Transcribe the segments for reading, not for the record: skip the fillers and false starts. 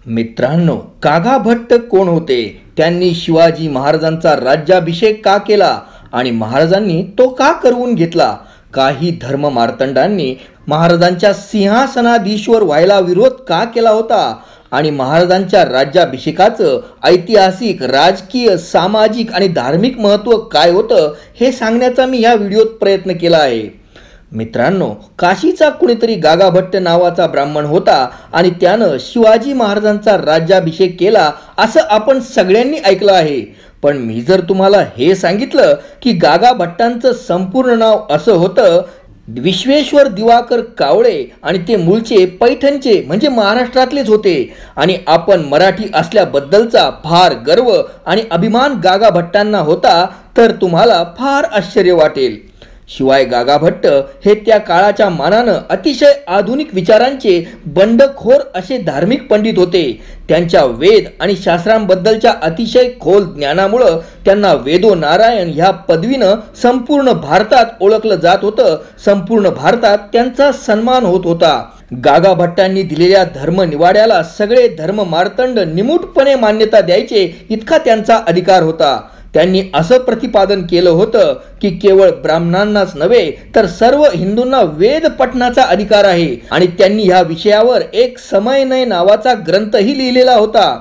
मित्रांनो, कागा भट्ट कोण होते? त्यांनी शिवाजी महाराजांचा राज्याभिषेक का केला आणि महाराजांनी तो का करवून घेतला? काही धर्म मार्तंडांनी महाराजांच्या सिंहासनाधीश्वर व्हायला विरोध का केला होता आणि महाराजांच्या राज्याभिषेकाचं ऐतिहासिक, राजकीय, सामाजिक आणि धार्मिक महत्त्व काय होतं हे सांगण्याचा मी या व्हिडिओत प्रयत्न केला आहे. मित्रांनो, काशीचा कुणीतरी गागा भट्ट नावाचा ब्राह्मण होता आणि त्यानं शिवाजी महाराजांचा राज्याभिषेक केला असं आपण सगळ्यांनी ऐकलं आहे. पण मी जर तुम्हाला हे सांगितलं की गागा भट्टांचं संपूर्ण नाव असं होतं विश्वेश्वर दिवाकर कावळे आणि ते मूळचे पैठणचे म्हणजे महाराष्ट्रातलेच होते आणि आपण मराठी असल्याबद्दलचा फार गर्व आणि अभिमान गागा भट्टांना होता, तर तुम्हाला फार आश्चर्य वाटेल. शिवाय गागा भट्ट हे त्या काळाच्या मानानं अतिशय आधुनिक विचारांचे बंडखोर असे धार्मिक पंडित होते. त्यांच्या वेद आणि शास्त्रांबद्दलच्या अतिशय खोल ज्ञानामुळं त्यांना वेदो नारायण ह्या पदवीनं संपूर्ण भारतात ओळखलं जात होतं. संपूर्ण भारतात त्यांचा सन्मान होत होता. गागा भट्टांनी दिलेल्या धर्म निवाड्याला सगळे धर्म मार्तंड निमूटपणे मान्यता द्यायचे इतका त्यांचा अधिकार होता. त्यांनी असं प्रतिपादन केलं होतं की केवळ ब्राह्मणांनाच नव्हे तर सर्व हिंदूंना वेद पठणाचा अधिकार आहे आणि त्यांनी ह्या विषयावर एक समयनय नावाचा ग्रंथही लिहिलेला होता.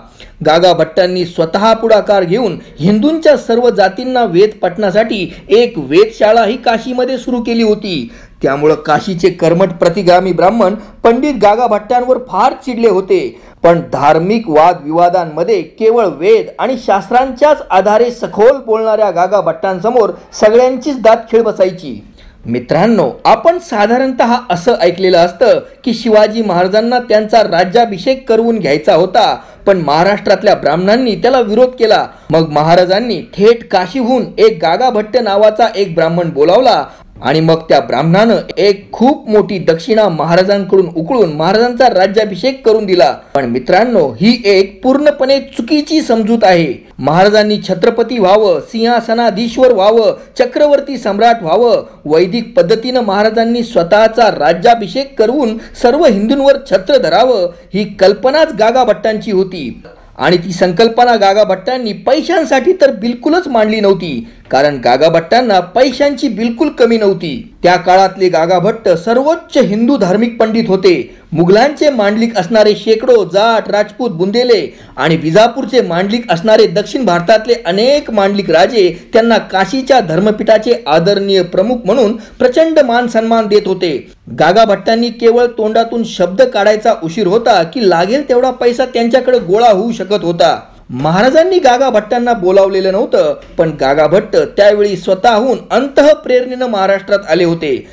गागा भट्टांनी स्वतः पुढाकार घेऊन हिंदूंच्या सर्व जातींना वेद पठणासाठी एक वेधशाळा ही काशीमध्ये सुरू केली होती. त्यामुळं काशीचे कर्मठ प्रतिगामी ब्राह्मण पंडित गागा भट्टांवर फार चिडले होते. पण धार्मिक वादविवादांमध्ये केवळ वेद आणि शास्त्रांच्याच आधारे सखोल बोलणाऱ्या गागा भट्टांसमोर सगळ्यांचीच दात खीळ बसायची. मित्रांनो, आपण साधारणतः असं ऐकलेलं असतं की शिवाजी महाराजांना त्यांचा राज्याभिषेक करवून घ्यायचा होता, पण महाराष्ट्रातल्या ब्राह्मणांनी त्याला विरोध केला. मग महाराजांनी थेट काशीहून एक गागा भट्ट नावाचा एक ब्राह्मण बोलावला आणि मग त्या ब्राह्मणानं एक खूप मोठी दक्षिणा महाराजांकडून उकळून महाराजांचा राज्याभिषेक करून दिला. पण मित्रांनो, ही एक पूर्णपणे चुकीची समजूत आहे. महाराजांनी छत्रपती व्हावं, सिंहासनाधीश्वर व्हावं, चक्रवर्ती सम्राट व्हावं, वैदिक पद्धतीनं महाराजांनी स्वतःचा राज्याभिषेक करवून सर्व हिंदूंवर छत्र धरावं ही कल्पनाच गागा भट्टांची होती. आणि ती संकल्पना गागा भट्टांनी पैशांसाठी तर बिलकुलच मांडली नव्हती, कारण गागा भट्टांना पैशांची बिलकुल कमी नव्हती. त्या काळातले गागा भट्ट सर्वोच्च हिंदू धार्मिक पंडित होते. मुघलांचे मांडलिक असणारे शेकडो जाट, राजपूत, बुंदेले आणि विजापूरचे मांडलिक असणारे दक्षिण भारतातले अनेक मांडलिक राजे त्यांना काशीच्या धर्मपीठाचे आदरणीय प्रमुख म्हणून प्रचंड मान सन्मान देत होते. गागा भट्टांनी केवळ तोंडातून शब्द काढायचा उशीर होता की लागेल तेवढा पैसा त्यांच्याकडे गोळा होऊ शकत होता. महाराजांनी गागा भट्टांना बोलावलेलं नव्हतं, पण गागा भट्ट त्यावेळी स्वतःहून अंतःप्रेरणेनं महाराष्ट्रात आले होते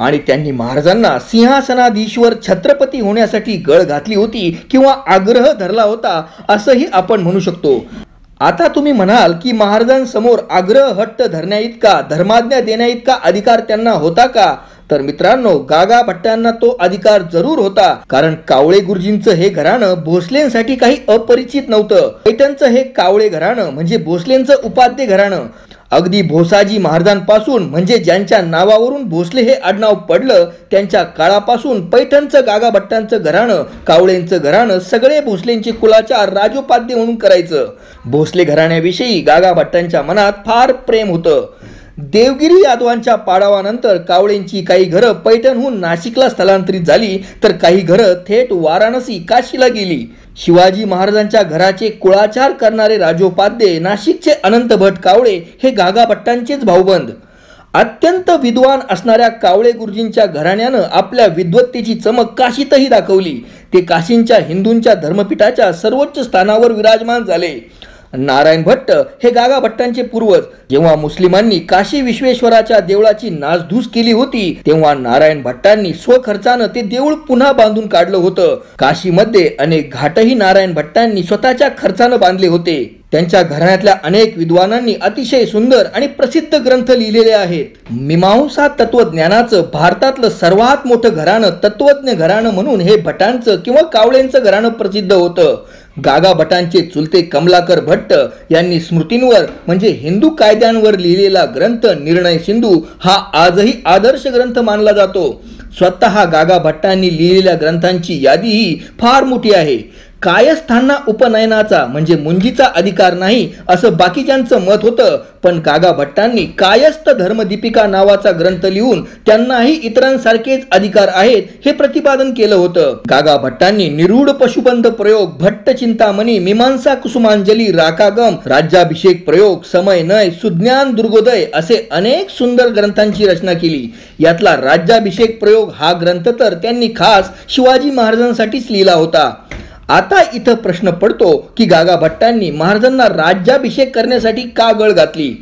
आणि त्यांनी महाराजांना सिंहासनाधीश्वर छत्रपती होण्यासाठी गळ घातली होती किंवा आग्रह धरला होता असंही आपण म्हणू शकतो. आता तुम्ही म्हणाल की महाराजांसमोर आग्रह हट्ट धरण्याइतका, धर्माज्ञा देण्याइतका अधिकार त्यांना होता का? तर मित्रांनो, गागा भट्टांना तो अधिकार जरूर होता, कारण कावळे गुरुजींचं हे घराणं भोसलेंसाठी काही अपरिचित नव्हतं. पैठणचं हे कावळे घराणं म्हणजे भोसलेंचं उपाध्ये घराणं. अगदी भोसाजी महाराजांपासून म्हणजे ज्यांच्या नावावरून भोसले हे आडनाव पडलं त्यांच्या काळापासून पैठणचं गागा भट्टांचं घराणं, कावळेंचं घराणं सगळे भोसलेंचे कुलाचार राजोपाध्ये म्हणून करायचं. भोसले घराण्याविषयी गागा भट्टांच्या मनात फार प्रेम होतं. देवगिरी यादवांच्या पाडावानंतर कावळेंची काही घरं पैठणहून नाशिकला स्थलांतरित झाली, तर काही घरं थेट वाराणसी, काशीला गेली. शिवाजी महाराजांच्या घराचे कुळाचार करणारे राजोपाध्ये नाशिकचे अनंत भट कावळे हे गागा भट्टांचेच भाऊबंद. अत्यंत विद्वान असणाऱ्या कावळे गुरुजींच्या घराण्यानं आपल्या विद्वत्तेची चमक काशीतही दाखवली. ते काशींच्या हिंदूंच्या धर्मपीठाच्या सर्वोच्च स्थानावर विराजमान झाले. नारायण भट्ट हे गागा भट्टांचे पूर्वज. जेव्हा मुस्लिमांनी काशी विश्वेश्वराच्या देवळाची नासधूस केली होती तेव्हा नारायण भट्टांनी स्वखर्चानं ते देऊळ पुन्हा बांधून काढलं होतं. काशीमध्ये अनेक घाटही नारायण भट्टांनी स्वतःच्या खर्चानं बांधले होते. त्यांच्या घराण्यातल्या अनेक विद्वानांनी अतिशय सुंदर आणि प्रसिद्ध ग्रंथ लिहिलेले आहेत. मीमांसा तत्वज्ञानाचं भारतातलं सर्वात मोठं घराणं, तत्वज्ञ घराणं म्हणून हे भटांचं किंवा कावळेंचं घराणं प्रसिद्ध होतं. गागा भटांचे चुलते कमलाकर भट्ट यांनी स्मृतींवर म्हणजे हिंदू कायद्यांवर लिहिलेला ग्रंथ निर्णय सिंधू हा आजही आदर्श ग्रंथ मानला जातो. स्वतः गागा भट्टांनी लिहिलेल्या ग्रंथांची यादी ही फार मोठी आहे. कायस्थांना उपनयनाचा म्हणजे मुंजीचा अधिकार नाही असं बाकीच्यांचं मत होतं, पण कागा भट्टांनी कायस्थ धर्मदीपिका नावाचा ग्रंथ लिहून त्यांनाही इतरांसारखेच अधिकार आहेत हे प्रतिपादन केलं होतं. कागा भट्टांनी निरूढ पशुबंध प्रयोग, भट्ट चिंतामणी, मीमांसा कुसुमांजली, राकागम, राज्याभिषेक प्रयोग, समय नय, सुज्ञान दुर्गोदय असे अनेक सुंदर ग्रंथांची रचना केली. यातला राज्याभिषेक प्रयोग हा ग्रंथ तर त्यांनी खास शिवाजी महाराजांसाठीच लिहिला होता. आता इथं प्रश्न पडतो की कागा भट्टांनी महाराजांना राज्याभिषेक करण्यासाठी का गळ घातली?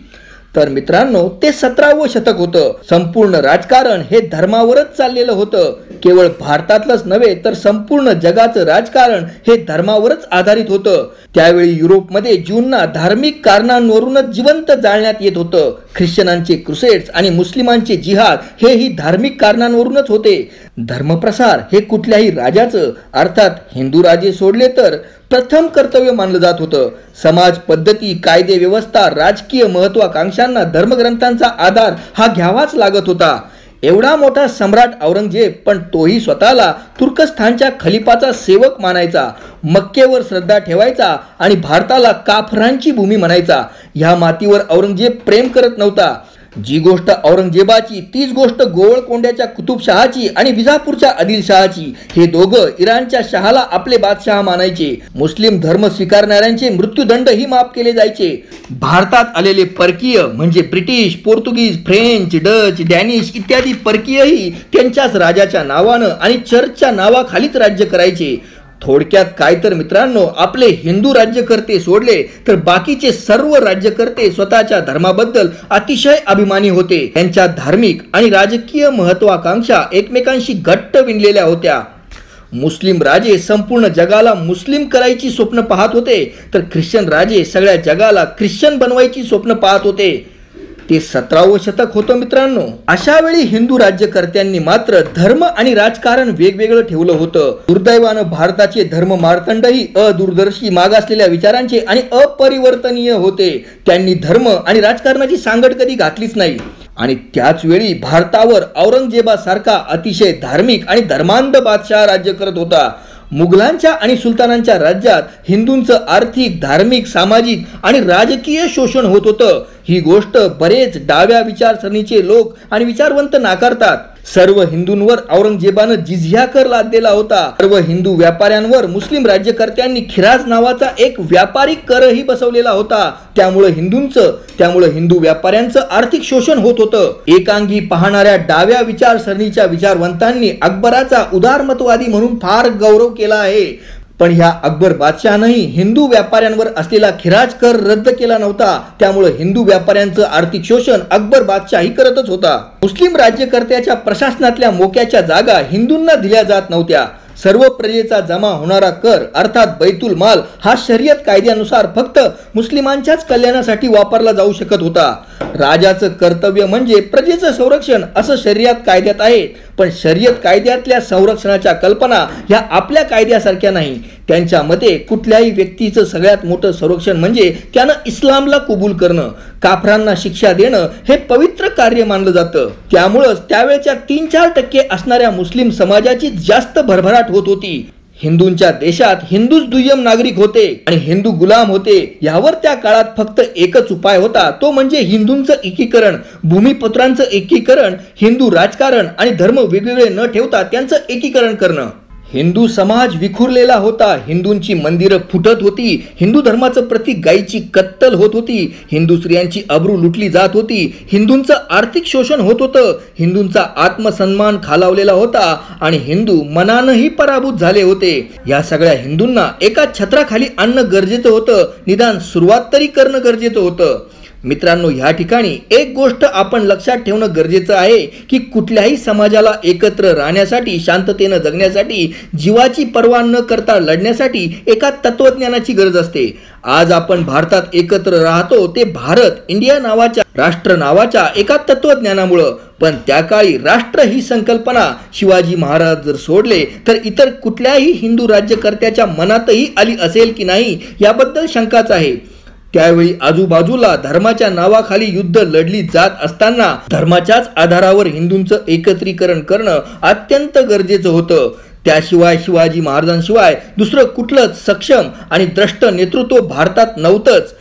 तर मित्रांनो, ते 17वं शतक होतं. संपूर्ण राजकारण हे धर्मावरच चाललेलं होतं. केवळ भारतातलंच नव्हे तर संपूर्ण जगाचं राजकारण हे धर्मावरच आधारित होतं. त्यावेळी युरोपमध्ये ज्यूंना धार्मिक कारणांवरूनच जिवंत जाळण्यात येत होतं. ख्रिश्चनांचे क्रुसेड्स आणि मुस्लिमांचे जिहाद हेही धार्मिक कारणांवरूनच होते. धर्मप्रसार हे कुठल्याही राजाचं अर्थात हिंदू राजे सोडले तर प्रथम कर्तव्य मानलं जात होतं. समाज पद्धती, कायदे व्यवस्था, राजकीय महत्वाकांक्षांना धर्मग्रंथांचा आधार हा घ्यावाच लागत होता. एवढा मोठा सम्राट औरंगजेब पण तोही स्वतःला तुर्कस्थानच्या खलिफाचा सेवक मानायचा, मक्केवर श्रद्धा ठेवायचा आणि भारताला काफरांची भूमी म्हणायचा. ह्या मातीवर औरंगजेब प्रेम करत नव्हता. जी गोष्ट औरंगजेबाची तीच गोष्ट गोवळकोंड्याच्या कुतुबशहाची आणि विजापूरच्या आदिलशहाची. हे दोघं इराणच्या शहाला आपले बादशहा मानायचे. मुस्लिम धर्म स्वीकारणाऱ्यांचे मृत्यूदंडही माफ केले जायचे. भारतात आलेले परकीय म्हणजे ब्रिटिश, पोर्तुगीज, फ्रेंच, डच, डॅनिश इत्यादी परकीयही त्यांच्याच राजाच्या नावानं आणि चर्चच्या नावाखालीच राज्य करायचे. थोडक्यात काय तर मित्रांनो, आपले हिंदू राज्यकर्ते सोडले तर बाकीचे सर्व राज्यकर्ते स्वतःच्या धर्माबद्दल अतिशय अभिमानी होते. त्यांच्या धार्मिक आणि राजकीय महत्वाकांक्षा एकमेकांशी घट्ट विणलेल्या होत्या. मुस्लिम राजे संपूर्ण जगाला मुस्लिम करायची स्वप्न पाहत होते, तर ख्रिश्चन राजे सगळ्या जगाला ख्रिश्चन बनवायची स्वप्न पाहत होते. ते 17वं शतक होतं मित्रांनो. अशा वेळी हिंदू राज्यकर्त्यांनी मात्र धर्म आणि राजकारण वेगवेगळं ठेवलं होतं. दुर्दैवानं भारताचे धर्म मार्तंडही अदूरदर्शी, मागासलेल्या विचारांचे आणि अपरिवर्तनीय होते. त्यांनी धर्म आणि राजकारणाची सांगड कधी घातलीच नाही. आणि त्याच वेळी भारतावर औरंगजेबासारखा अतिशय धार्मिक आणि धर्मांध बादशाह राज्य करत होता. मुघलांच्या आणि सुलतानांच्या राज्यात हिंदूंचं आर्थिक, धार्मिक, सामाजिक आणि राजकीय शोषण होत होतं. ही गोष्ट बरेच डाव्या विचारसरणीचे लोक आणि विचारवंत नाकारतात. सर्व हिंदूंवर औरंगजेबानं जिझिया कर लादलेला होता. सर्व हिंदू व्यापाऱ्यांवर मुस्लिम राज्यकर्त्यांनी खिराज नावाचा एक व्यापारी करही बसवलेला होता. त्यामुळे हिंदू व्यापाऱ्यांचं आर्थिक शोषण होत होतं. एकांगी पाहणाऱ्या डाव्या विचारसरणीच्या विचारवंतांनी अकबराचा उदारमतवादी म्हणून फार गौरव केला आहे. पण ह्या अकबर बादशहानेही हिंदू व्यापाऱ्यांवर असलेला खिराज कर रद्द केला नव्हता. त्यामुळे हिंदू व्यापाऱ्यांचं आर्थिक शोषण अकबर बादशाही करतच होता. मुस्लिम राज्यकर्त्याच्या प्रशासनातल्या मोक्याच्या जागा हिंदूंना दिल्या जात नव्हत्या. सर्व प्रजेचा जमा होणारा कर अर्थात बैतुल माल हा शर्यत कायद्यानुसार फक्त मुस्लिमांच्याच कल्याणासाठी वापरला जाऊ शकत होता. राजाचं कर्तव्य म्हणजे प्रजेचं संरक्षण असं शर्यत कायद्यात आहे. पण शर्यत कायद्यातल्या संरक्षणाच्या कल्पना ह्या आपल्या कायद्यासारख्या नाही. त्यांच्या मते कुठल्याही व्यक्तीचं सगळ्यात मोठं संरक्षण म्हणजे त्यानं इस्लामला कबूल करणं. काफरांना शिक्षा देणं हे पवित्र कार्य मानलं जातं. त्यामुळंच त्यावेळच्या 3-4% असणाऱ्या मुस्लिम समाजाची जास्त भरभराट होत होती. हिंदूंच्या देशात हिंदूच दुय्यम नागरिक होते आणि हिंदू गुलाम होते. यावर त्या काळात फक्त एकच उपाय होता, तो म्हणजे हिंदूंचं एकीकरण, भूमिपुत्रांचं एकीकरण, हिंदू राजकारण आणि धर्म वेगवेगळे न ठेवता त्यांचं एकीकरण करणं. हिंदू समाज विखुरलेला होता. हिंदूंची मंदिरं फुटत होती. हिंदू धर्माचं प्रतीक गायीची कत्तल होत होती. हिंदू स्त्रियांची अब्रू लुटली जात होती. हिंदूंचं आर्थिक शोषण होत होतं. हिंदूंचा आत्मसन्मान खालावलेला होता आणि हिंदू मनानंही पराभूत झाले होते. या सगळ्या हिंदूंना एका छत्राखाली आणणं गरजेचं होतं. निदान सुरुवात तरी करणं गरजेचं होतं. मित्रांनो, ह्या ठिकाणी एक गोष्ट आपण लक्षात ठेवणं गरजेचं आहे की कुठल्याही समाजाला एकत्र राहण्यासाठी, शांततेनं जगण्यासाठी, जीवाची पर्वा न करता लढण्यासाठी एका तत्वज्ञानाची गरज असते. आज आपण भारतात एकत्र राहतो ते भारत इंडिया नावाच्या राष्ट्र नावाच्या एका तत्वज्ञानामुळं. पण त्या काळी राष्ट्र ही संकल्पना शिवाजी महाराज जर सोडले तर इतर कुठल्याही हिंदू राज्यकर्त्याच्या मनातही आली असेल की नाही याबद्दल शंकाच आहे. त्यावेळी आजूबाजूला धर्माच्या नावाखाली युद्ध लढली जात असताना धर्माच्याच आधारावर हिंदूंचं एकत्रीकरण करणं अत्यंत गरजेचं होतं. त्याशिवाय शिवाजी महाराजांशिवाय दुसरं कुठलंच सक्षम आणि द्रष्ट नेतृत्व भारतात नव्हतंच.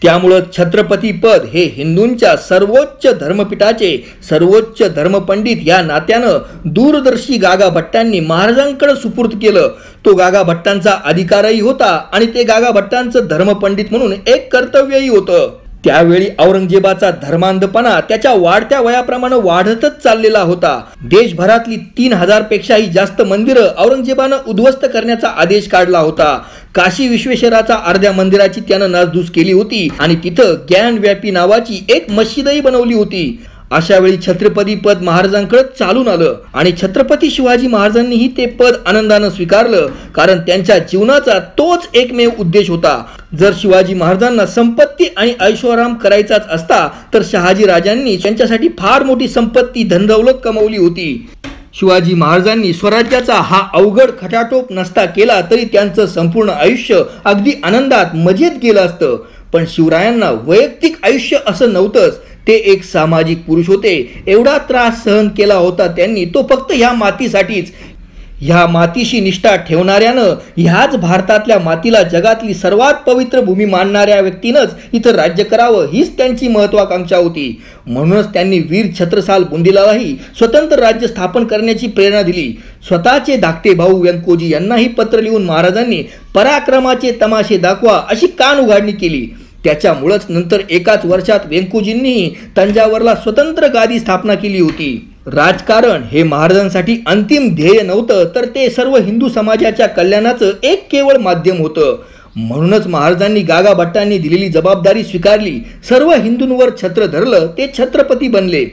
त्यामुळं छत्रपती पद हे हिंदूंच्या सर्वोच्च धर्मपीठाचे सर्वोच्च धर्मपंडित या नात्यानं दूरदर्शी गागा भट्टांनी महाराजांकडे सुपूर्द केलं. तो गागा भट्टांचा अधिकारही होता आणि ते गागा भट्टांचं धर्मपंडित म्हणून एक कर्तव्यही होतं. त्यावेळी औरंगजेबाचा धर्मांधपणा त्याच्या वाढत्या वयाप्रमाणे वाढतच चाललेला होता. देशभरातली 3000 पेक्षाही जास्त मंदिरं औरंगजेबानं उद्ध्वस्त करण्याचा आदेश काढला होता. काशी विश्वेश्वराचा अर्ध्या मंदिराची त्यानं नासधूस केली होती आणि तिथं ज्ञानव्यापी नावाची एक मस्जिदही बनवली होती. अशा वेळी छत्रपती पद महाराजांकडे चालून आलं आणि छत्रपती शिवाजी महाराजांनीही ते पद आनंदानं स्वीकारलं, कारण त्यांच्या जीवनाचा तोच एकमेव उद्देश होता. जर शिवाजी महाराजांना संपत्ती आणि ऐशोआराम करायचाच असता तर शहाजी राजांनी त्यांच्यासाठी फार मोठी संपत्ती धनदौलत कमवली होती. शिवाजी महाराजांनी स्वराज्याचा हा अवघड खटाटोप नसता केला तरी त्यांचं संपूर्ण आयुष्य अगदी आनंदात मजेत गेलं असतं. पण शिवरायांना वैयक्तिक आयुष्य असं नव्हतंच. ते एक सामाजिक पुरुष होते. एवढा त्रास सहन केला होता त्यांनी तो फक्त ह्या मातीसाठीच. ह्या मातीशी निष्ठा ठेवणाऱ्यानं ह्याच भारतातल्या मातीला जगातली सर्वात पवित्र भूमी मानणाऱ्या व्यक्तीनंच इथं राज्य करावं हीच त्यांची महत्वाकांक्षा होती. म्हणूनच त्यांनी वीर छत्रसाल बुंदीलालाही स्वतंत्र राज्य स्थापन करण्याची प्रेरणा दिली. स्वतःचे धाकटे भाऊ व्यंकोजी यांनाही पत्र लिहून महाराजांनी पराक्रमाचे तमाशे दाखवा अशी कान उघाडणी केली. त्याच्यामुळेच नंतर एकाच वर्षात व्यंकोजींनीही तंजावरला स्वतंत्र गादी स्थापना केली होती. राजकारण हे महाराजांसाठी अंतिम ध्येय नव्हतं, तर ते सर्व हिंदू समाजाच्या कल्याणाचं एक केवळ माध्यम होतं. म्हणूनच महाराजांनी गागा भट्टांनी दिलेली जबाबदारी स्वीकारली. सर्व हिंदूंवर छत्र धरलं, ते छत्रपती बनले.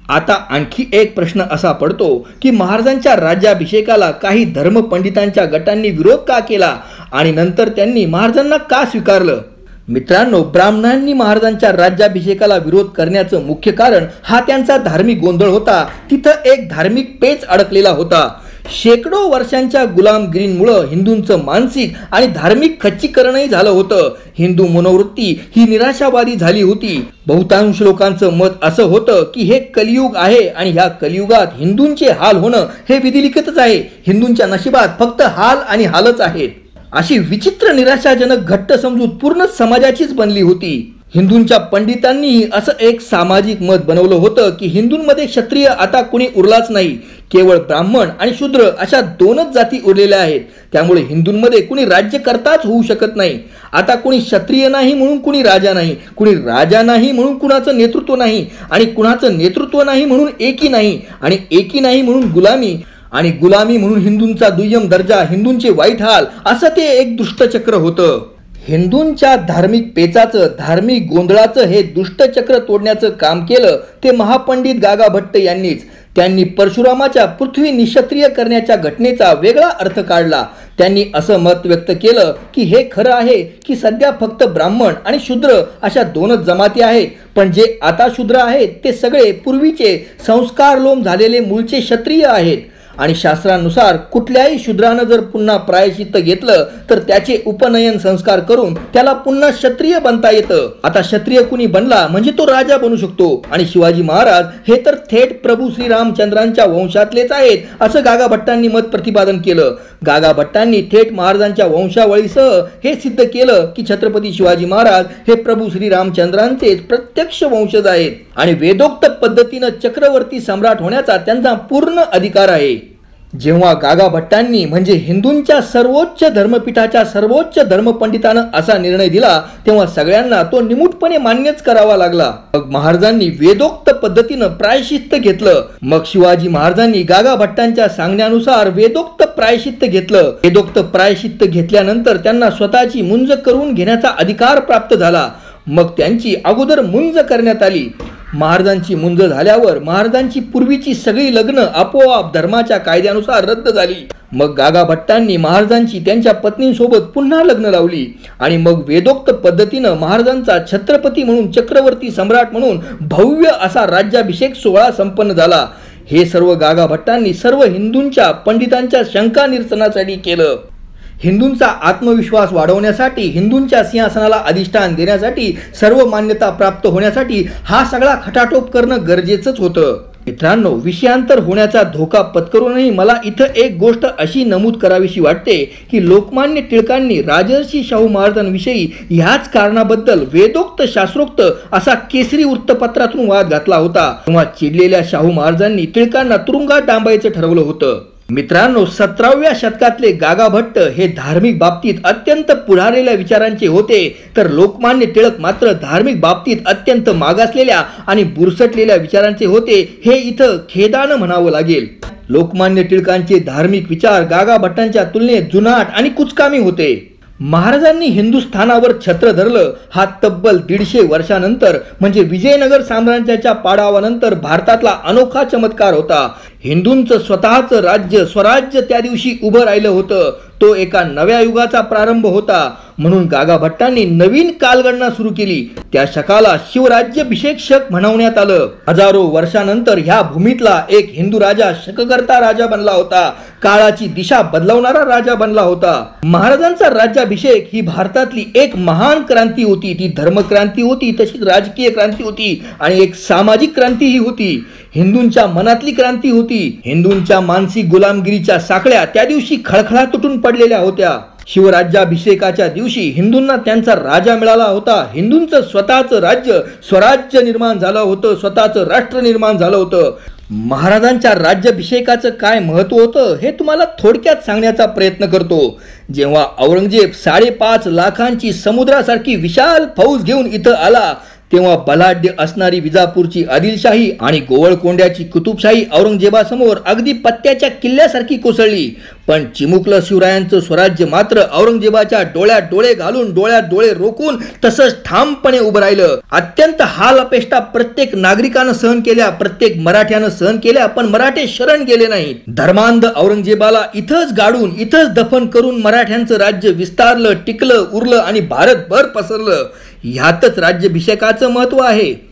आता आणखी एक प्रश्न असा पडतो की महाराजांच्या राज्याभिषेकाला काही धर्मपंडितांच्या गटांनी विरोध का केला आणि नंतर त्यांनी महाराजांना का स्वीकारलं? मित्रांनो, ब्राह्मणांनी महाराजांच्या राज्याभिषेकाला विरोध करण्याचं मुख्य कारण हा त्यांचा धार्मिक गोंधळ होता. तिथं एक धार्मिक पेच अडकलेला होता. शेकडो वर्षांच्या गुलामगिरीमुळं हिंदूंचं मानसिक आणि धार्मिक खच्चीकरणही झालं होतं. हिंदू मनोवृत्ती ही निराशावादी झाली होती. बहुतांश लोकांचं मत असं होतं की हे कलियुग आहे आणि ह्या कलियुगात हिंदूंचे हाल होणं हे विधिलिखितच आहे. हिंदूंच्या नशिबात फक्त हाल आणि हालच आहेत. अशी विचित्र निराशाजनक घट्ट समजूत पूर्ण समाजाचीच बनली होती. हिंदूंच्या पंडितांनीही असं एक सामाजिक मत बनवलं होतं की हिंदूंमध्ये क्षत्रिय आता कुणी उरलाच नाही. केवळ ब्राह्मण आणि शूद्र अशा दोनच जाती उरलेल्या आहेत. त्यामुळे हिंदूंमध्ये कुणी राज्य करताच होऊ शकत नाही. आता कुणी क्षत्रिय नाही म्हणून कुणी राजा नाही, कुणी राजा नाही म्हणून कुणाचं नेतृत्व नाही, आणि कुणाचं नेतृत्व नाही म्हणून एकी नाही, आणि एकी नाही म्हणून गुलामी, आणि गुलामी म्हणून हिंदूंचा दुय्यम दर्जा, हिंदूंचे वाईट हाल, असं ते एक दुष्टचक्र होतं. हिंदूंच्या धार्मिक पेचाचं, धार्मिक गोंधळाचं हे दुष्टचक्र तोडण्याचं काम केलं ते महापंडित गागा भट्ट यांनीच. त्यांनी परशुरामाच्या पृथ्वी निक्षत्रिय करण्याच्या घटनेचा वेगळा अर्थ काढला. त्यांनी असं मत व्यक्त केलं की हे खरं आहे की सध्या फक्त ब्राह्मण आणि शूद्र अशा दोनच जमाती आहेत, पण जे आता शूद्र आहेत ते सगळे पूर्वीचे संस्कारलोम झालेले मूळचे क्षत्रिय आहेत. आणि शास्त्रानुसार कुठल्याही शूद्रानं जर पुन्हा प्रायश्चित्त घेतलं तर त्याचे उपनयन संस्कार करून त्याला पुन्हा क्षत्रिय बनता येतं. आता क्षत्रिय कुणी बनला म्हणजे तो राजा बनू शकतो. आणि शिवाजी महाराज हे तर थेट प्रभू श्रीरामचंद्रांच्या वंशातलेच आहेत असं गागा भट्टांनी मत प्रतिपादन केलं. गागा भट्टांनी थेट महाराजांच्या वंशावळीसह हे सिद्ध केलं की छत्रपती शिवाजी महाराज हे प्रभू श्रीरामचंद्रांचेच प्रत्यक्ष वंशज आहेत आणि वेदोक्त पद्धतीनं चक्रवर्ती सम्राट होण्याचा त्यांचा पूर्ण अधिकार आहे. जेव्हा गागा भट्टांनी म्हणजे हिंदूंच्या सर्वोच्च धर्मपीठाच्या सर्वोच्च धर्मपंडितानं असा निर्णय दिला तेव्हा सगळ्यांना तो निमूटपणे मान्यच करावा लागला. मग महाराजांनी वेदोक्त पद्धतीनं प्रायश्चित्त घेतलं. मग शिवाजी महाराजांनी गागा भट्टांच्या सांगण्यानुसार वेदोक्त प्रायश्चित्त घेतलं. वेदोक्त प्रायश्चित्त घेतल्यानंतर त्यांना स्वतःची मुंज करून घेण्याचा अधिकार प्राप्त झाला. मग त्यांची अगोदर मुंज करण्यात आली. महाराजांची मुंज झाल्यावर महाराजांची पूर्वीची सगळी लग्न आपोआप धर्माच्या कायद्यानुसार रद्द झाली. मग गागा भट्टांनी महाराजांची त्यांच्या पत्नीसोबत पुन्हा लग्न लावली आणि मग वेदोक्त पद्धतीनं महाराजांचा छत्रपती म्हणून, चक्रवर्ती सम्राट म्हणून भव्य असा राज्याभिषेक सोहळा संपन्न झाला. हे सर्व गागा भट्टांनी सर्व हिंदूंच्या पंडितांच्या शंका निरसनासाठी केलं. हिंदूंचा आत्मविश्वास वाढवण्यासाठी, हिंदूंच्या सिंहासनाला अधिष्ठान देण्यासाठी, सर्व मान्यता प्राप्त होण्यासाठी हा सगळा खटाटोप करणं गरजेचंच होतं. मित्रांनो, विषयांतर होण्याचा धोका पत्करूनही मला इथं एक गोष्ट अशी नमूद करावीशी वाटते की लोकमान्य टिळकांनी राजर्षी शाहू महाराजांविषयी ह्याच कारणाबद्दल वेदोक्त शास्त्रोक्त असा केसरी वृत्तपत्रातून वाद घातला होता, तेव्हा चिडलेल्या शाहू महाराजांनी टिळकांना तुरुंगात डांबायचं ठरवलं होतं. मित्रांनो, 17व्या शतकातले गागा भट्ट हे धार्मिक बाबतीत अत्यंत पुढारलेल्या विचारांचे होते, तर लोकमान्य टिळक मात्र धार्मिक बाबतीत अत्यंत मागासलेल्या आणि बुरसटलेल्या विचारांचे होते, हे इथं खेदानं म्हणावं लागेल. लोकमान्य टिळकांचे धार्मिक विचार गागा भट्टांच्या तुलनेत जुनाट आणि कुचकामी होते. महाराजांनी हिंदुस्थानावर छत्र धरलं हा तब्बल 150 वर्षानंतर म्हणजे विजयनगर साम्राज्याच्या पाडावानंतर भारतातला अनोखा चमत्कार होता. हिंदूंचं स्वतःचं राज्य स्वराज्य त्या दिवशी उभं राहिलं होतं. तो एका नव्या युगाचा प्रारंभ होता. म्हणून गागा भट्टांनी नवीन कालगणना सुरू केली. त्या शकाला शिवराज्याभिषेक शक म्हणवण्यात आलं. हजारो वर्षानंतर ह्या भूमीतला एक हिंदू राजा शककर्ता राजा बनला होता. काळाची दिशा बदलवणारा राजा बनला होता. महाराजांचा राज्याभिषेक ही भारतातली एक महान क्रांती होती. ती धर्मक्रांती होती, तशीच राजकीय क्रांती होती आणि एक सामाजिक क्रांतीही होती. हिंदूंच्या मनातली क्रांती होती. हिंदूंच्या मानसिक गुलामगिरीच्या साखळ्या त्या दिवशी खळखळा तुटून पडलेल्या होत्या. शिवराज्याभिषेकाच्या दिवशी हिंदूंना त्यांचा राजा मिळाला होता. हिंदूंचं स्वतःचं राज्य स्वराज्य निर्माण झालं होतं. स्वतःचं राष्ट्र निर्माण झालं होतं. महाराजांच्या राज्याभिषेकाचं काय महत्व होतं हे तुम्हाला थोडक्यात सांगण्याचा प्रयत्न करतो. जेव्हा औरंगजेब 5.5 लाखांची समुद्रासारखी विशाल फौज घेऊन इथं आला, तेव्हा बलाढ्य असणारी विजापूरची आदिलशाही आणि गोवळकोंड्याची कुतुबशाही औरंगजेबासमोर अगदी पत्त्याच्या किल्ल्यासारखी कोसळली. पण चिमुकलं शिवरायांचं स्वराज्य मात्र औरंगजेबाच्या डोळ्यात डोळे घालून डोळ्यात डोळे रोखून तसंच ठामपणे उभं राहिलं. अत्यंत हाल अपेष्टा प्रत्येक नागरिकानं सहन केल्या, प्रत्येक मराठ्यानं सहन केल्या, पण मराठे शरण गेले नाहीत. धर्मांध औरंगजेबाला इथंच गाडून इथंच दफन करून मराठ्यांचं राज्य विस्तारलं, टिकलं, उरलं आणि भारतभर पसरलं. ह्यातच राज्याभिषेकाचं महत्व आहे.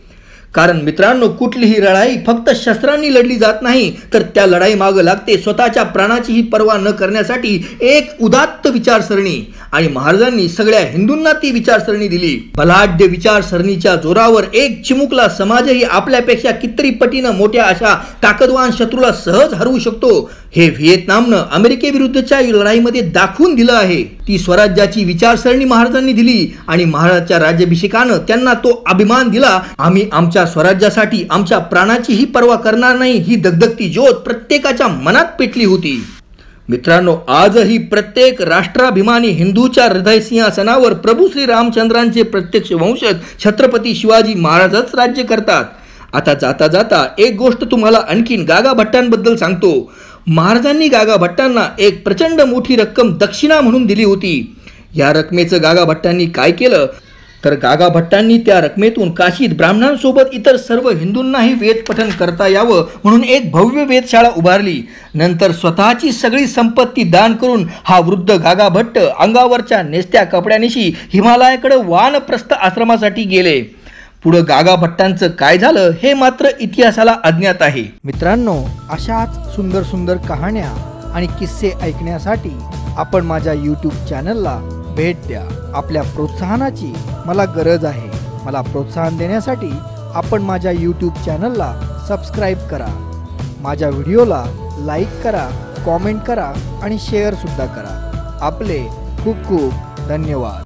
कारण मित्रांनो, कुठलीही लढाई फक्त शस्त्रांनी लढली जात नाही, तर त्या लढाई मागे लागते स्वतःच्या प्राणाचीही पर्वा न करण्यासाठी एक उदात्त विचारसरणी. आणि महाराजांनी सगळ्या हिंदूंना ती विचारसरणी दिली. बलाढ्य विचारसरणीच्या जोरावर एक चिमुकला समाजही आपल्यापेक्षा कितीतरी पटीनं मोठ्या अशा ताकदवान शत्रूला सहज हरवू शकतो, हे व्हिएतनामनं अमेरिकेविरुद्धच्या लढाईमध्ये दाखवून दिलं आहे. ती स्वराज्याची विचारसरणी महाराजांनी दिली आणि महाराजांच्या राज्याभिषेकानं त्यांना तो अभिमान दिला. आम्ही आमच्या स्वराज्यासाठी आमच्या प्राणाचीही पर्वा करणार नाही, ही दगदगती ज्योत प्रत्येकाच्या मनात पेटली होती. मित्रांनो, आजही प्रत्येक राष्ट्राभिमानी हिंदूच्या हृदय सिंहासनावर प्रभू श्री रामचंद्रांचे प्रत्यक्ष वंशज छत्रपती शिवाजी महाराजच राज्य करतात. आता जाता जाता एक गोष्ट तुम्हाला आणखीन गागा भट्टांबद्दल सांगतो. महाराजांनी गागा भट्टांना एक प्रचंड मोठी रक्कम दक्षिणा म्हणून दिली होती. या रकमेचं गागा भट्टांनी काय केलं तर गागा भट्टांनी त्या रकमेतून काशीत ब्राह्मणांसोबत इतर सर्व हिंदूंनाही वेद पठण करता यावं म्हणून एक भव्य वेधशाळा उभारली. नंतर स्वतःची सगळी संपत्ती दान करून हा वृद्ध गागा भट्ट अंगावरच्या नेसत्या कपड्यानिशी हिमालयाकडे वानप्रस्थ आश्रमासाठी गेले. पुढे गागा भट्टांचं काय झालं हे मात्र इतिहासाला अज्ञात आहे. मित्रांनो, अशाच सुंदर सुंदर कहाण्या आणि किस्से ऐकण्यासाठी आपण माझ्या यूट्यूब चॅनलला भेट द्या. आपल्या प्रोत्साहनाची मला गरज आहे. मला प्रोत्साहन देण्यासाठी आपण माझ्या यूट्यूब चॅनलला सबस्क्राईब करा. माझ्या व्हिडिओला लाईक करा, कॉमेंट करा आणि शेअर सुद्धा करा. आपले खूप खूप धन्यवाद.